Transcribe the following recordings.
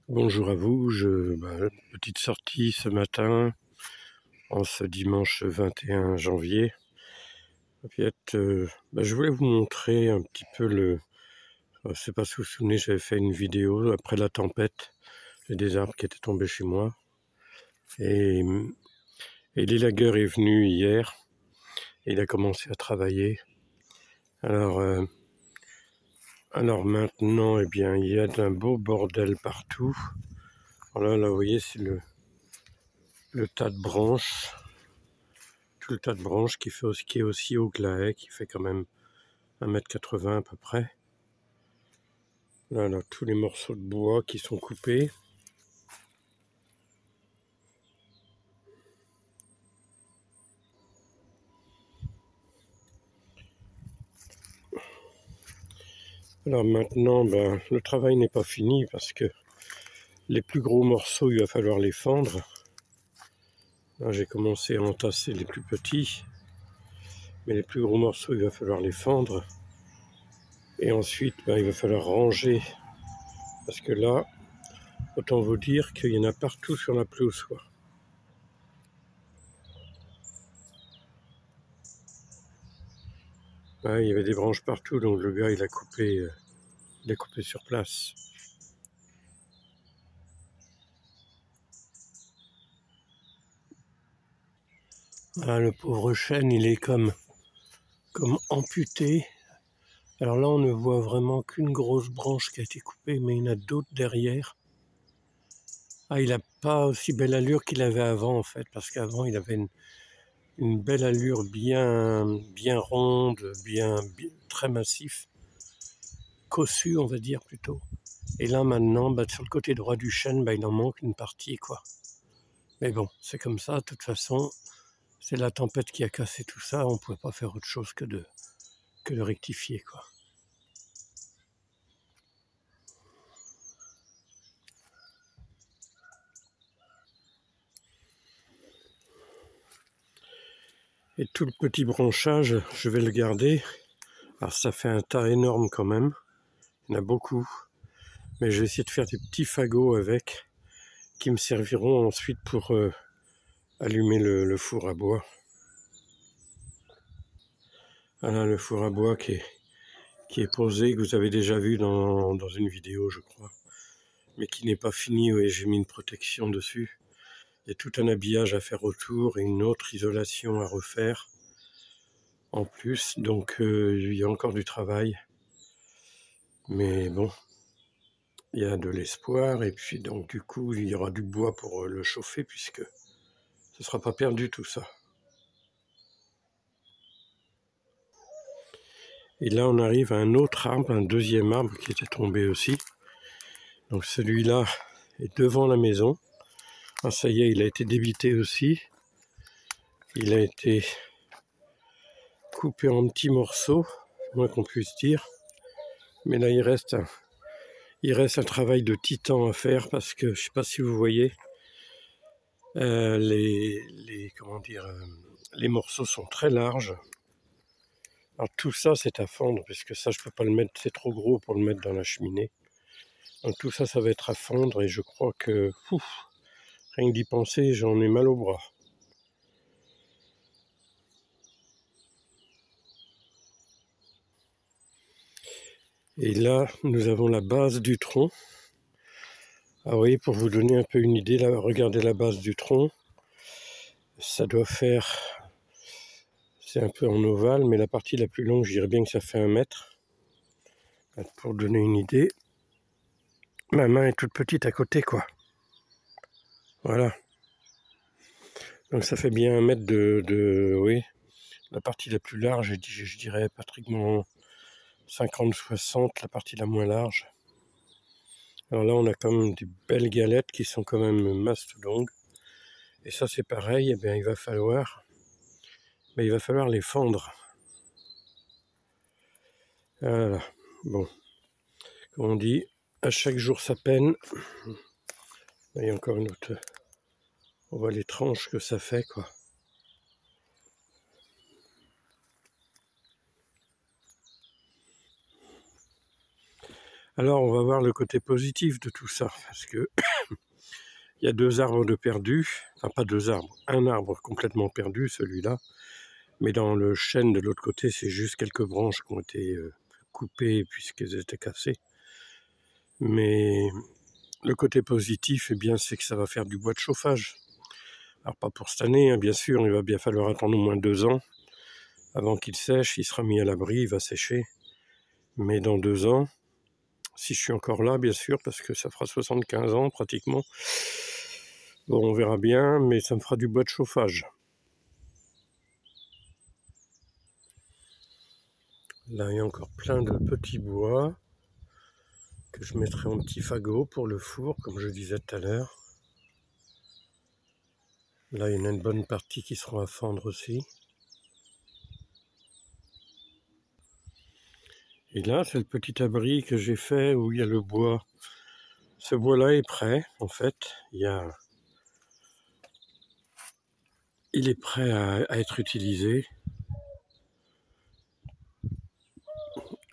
Bonjour à vous, petite sortie ce matin, en ce dimanche 21 janvier. Je voulais vous montrer un petit peu je ne sais pas si vous vous souvenez, j'avais fait une vidéo après la tempête, j'ai des arbres qui étaient tombés chez moi. Et, et l'élagueur est venu hier, et il a commencé à travailler. Alors, euh, alors maintenant, il y a un beau bordel partout. Voilà, là, vous voyez, c'est le tas de branches. Tout le tas de branches qui est aussi haut que la haie, qui fait quand même 1,80 m à peu près. Là, tous les morceaux de bois qui sont coupés. Alors maintenant, le travail n'est pas fini parce que les plus gros morceaux, il va falloir les fendre. Là, j'ai commencé à entasser les plus petits, mais les plus gros morceaux, il va falloir les fendre. Et ensuite, il va falloir ranger parce que là, autant vous dire qu'il y en a partout sur la pelouse, quoi. Ouais, il y avait des branches partout, donc le gars, il a coupé sur place. Ah, le pauvre chêne, il est comme amputé. Alors là, on ne voit vraiment qu'une grosse branche qui a été coupée, mais il y en a d'autres derrière. Ah, il n'a pas aussi belle allure qu'il avait avant, en fait, parce qu'avant, il avait une belle allure bien ronde, très massif, cossu, on va dire plutôt. Et là, maintenant, sur le côté droit du chêne, il en manque une partie, quoi. Mais bon, c'est comme ça, de toute façon, c'est la tempête qui a cassé tout ça, on ne pouvait pas faire autre chose que de rectifier, quoi. Et tout le petit branchage, je vais le garder. Alors ça fait un tas énorme quand même, il y en a beaucoup. Mais je vais essayer de faire des petits fagots avec, qui me serviront ensuite pour allumer le four à bois. Voilà le four à bois qui est posé, que vous avez déjà vu dans une vidéo, je crois. Mais qui n'est pas fini, et j'ai mis une protection dessus. Il y a tout un habillage à faire autour et une autre isolation à refaire en plus. Donc il y a encore du travail. Mais bon, il y a de l'espoir. Et puis donc du coup, il y aura du bois pour le chauffer puisque ce ne sera pas perdu tout ça. Et là, on arrive à un autre arbre, un deuxième arbre qui était tombé aussi. Donc celui-là est devant la maison. Ah, ça y est, il a été débité aussi. Il a été coupé en petits morceaux, moins qu'on puisse dire. Mais là, il reste un travail de titan à faire parce que, je ne sais pas si vous voyez, les morceaux sont très larges. Alors tout ça, c'est à fendre, puisque ça, je peux pas le mettre, c'est trop gros pour le mettre dans la cheminée. Donc tout ça, ça va être à fondre et je crois que, rien que d'y penser, j'en ai mal au bras. Et là, nous avons la base du tronc. Ah oui, pour vous donner un peu une idée, là, regardez la base du tronc. Ça doit faire, c'est un peu en ovale, mais la partie la plus longue, je dirais bien que ça fait 1 mètre. Pour donner une idée, ma main est toute petite à côté, quoi. Voilà. Donc ça fait bien 1 mètre oui. La partie la plus large, je dirais pratiquement 50-60, la partie la moins large. Alors là, on a quand même des belles galettes qui sont quand même mastodontes. Et ça, c'est pareil, il va falloir les fendre. Voilà. Bon, comme on dit, à chaque jour sa peine. Il y a encore une autre. On voit les tranches que ça fait, quoi. Alors on va voir le côté positif de tout ça, parce que il y a 2 arbres de perdus, enfin pas 2 arbres, un arbre complètement perdu, celui-là, mais dans le chêne de l'autre côté, c'est juste quelques branches qui ont été coupées puisqu'elles étaient cassées. Mais le côté positif, eh bien, c'est que ça va faire du bois de chauffage. Alors pas pour cette année, hein, bien sûr, il va bien falloir attendre au moins 2 ans avant qu'il sèche, il sera mis à l'abri, il va sécher. Mais dans 2 ans, si je suis encore là, bien sûr, parce que ça fera 75 ans pratiquement, bon, on verra bien, mais ça me fera du bois de chauffage. Là, il y a encore plein de petits bois que je mettrai en petits fagots pour le four, comme je disais tout à l'heure. Là, il y en a une bonne partie qui seront à fendre aussi. Et là, c'est le petit abri que j'ai fait où il y a le bois. Ce bois-là est prêt, en fait. Il est prêt à être utilisé.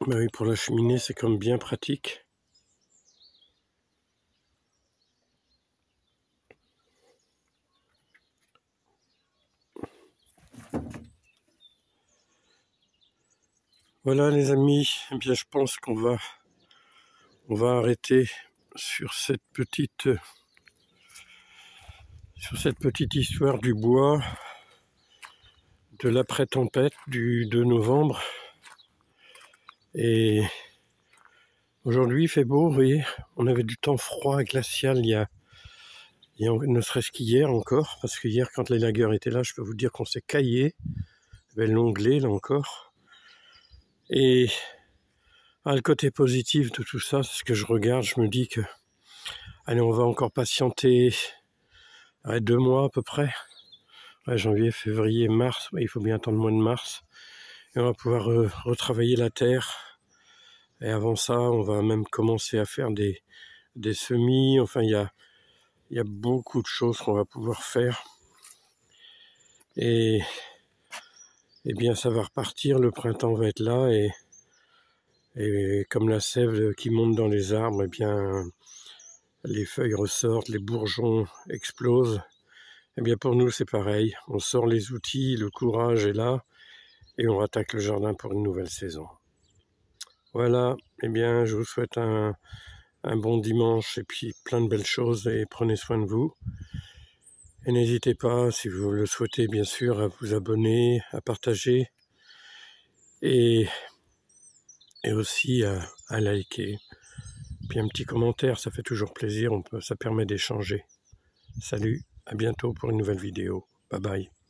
Mais oui, pour la cheminée, c'est comme bien pratique. Voilà les amis, eh bien je pense qu'on va arrêter sur cette petite histoire du bois, de l'après-tempête du 2 novembre. Et aujourd'hui il fait beau, vous voyez, on avait du temps froid, glacial, il y a ne serait-ce qu'hier encore, parce que hier quand les lagueurs étaient là, je peux vous dire qu'on s'est caillé, il y avait l'onglet là encore. Et le côté positif de tout ça, c'est ce que je regarde, je me dis que allez, on va encore patienter 2 mois à peu près. Ouais, janvier, février, mars, il faut bien attendre le mois de mars. Et on va pouvoir retravailler la terre. Et avant ça, on va même commencer à faire des semis. Enfin, il y a beaucoup de choses qu'on va pouvoir faire. Et bien, ça va repartir, le printemps va être là. Et comme la sève qui monte dans les arbres, eh bien, les feuilles ressortent, les bourgeons explosent. Eh bien, pour nous, c'est pareil. On sort les outils, le courage est là. Et on attaque le jardin pour une nouvelle saison. Voilà, eh bien, je vous souhaite un bon dimanche et puis plein de belles choses et prenez soin de vous. Et n'hésitez pas, si vous le souhaitez, bien sûr, à vous abonner, à partager et aussi à liker. Puis un petit commentaire, ça fait toujours plaisir, ça permet d'échanger. Salut, à bientôt pour une nouvelle vidéo. Bye bye.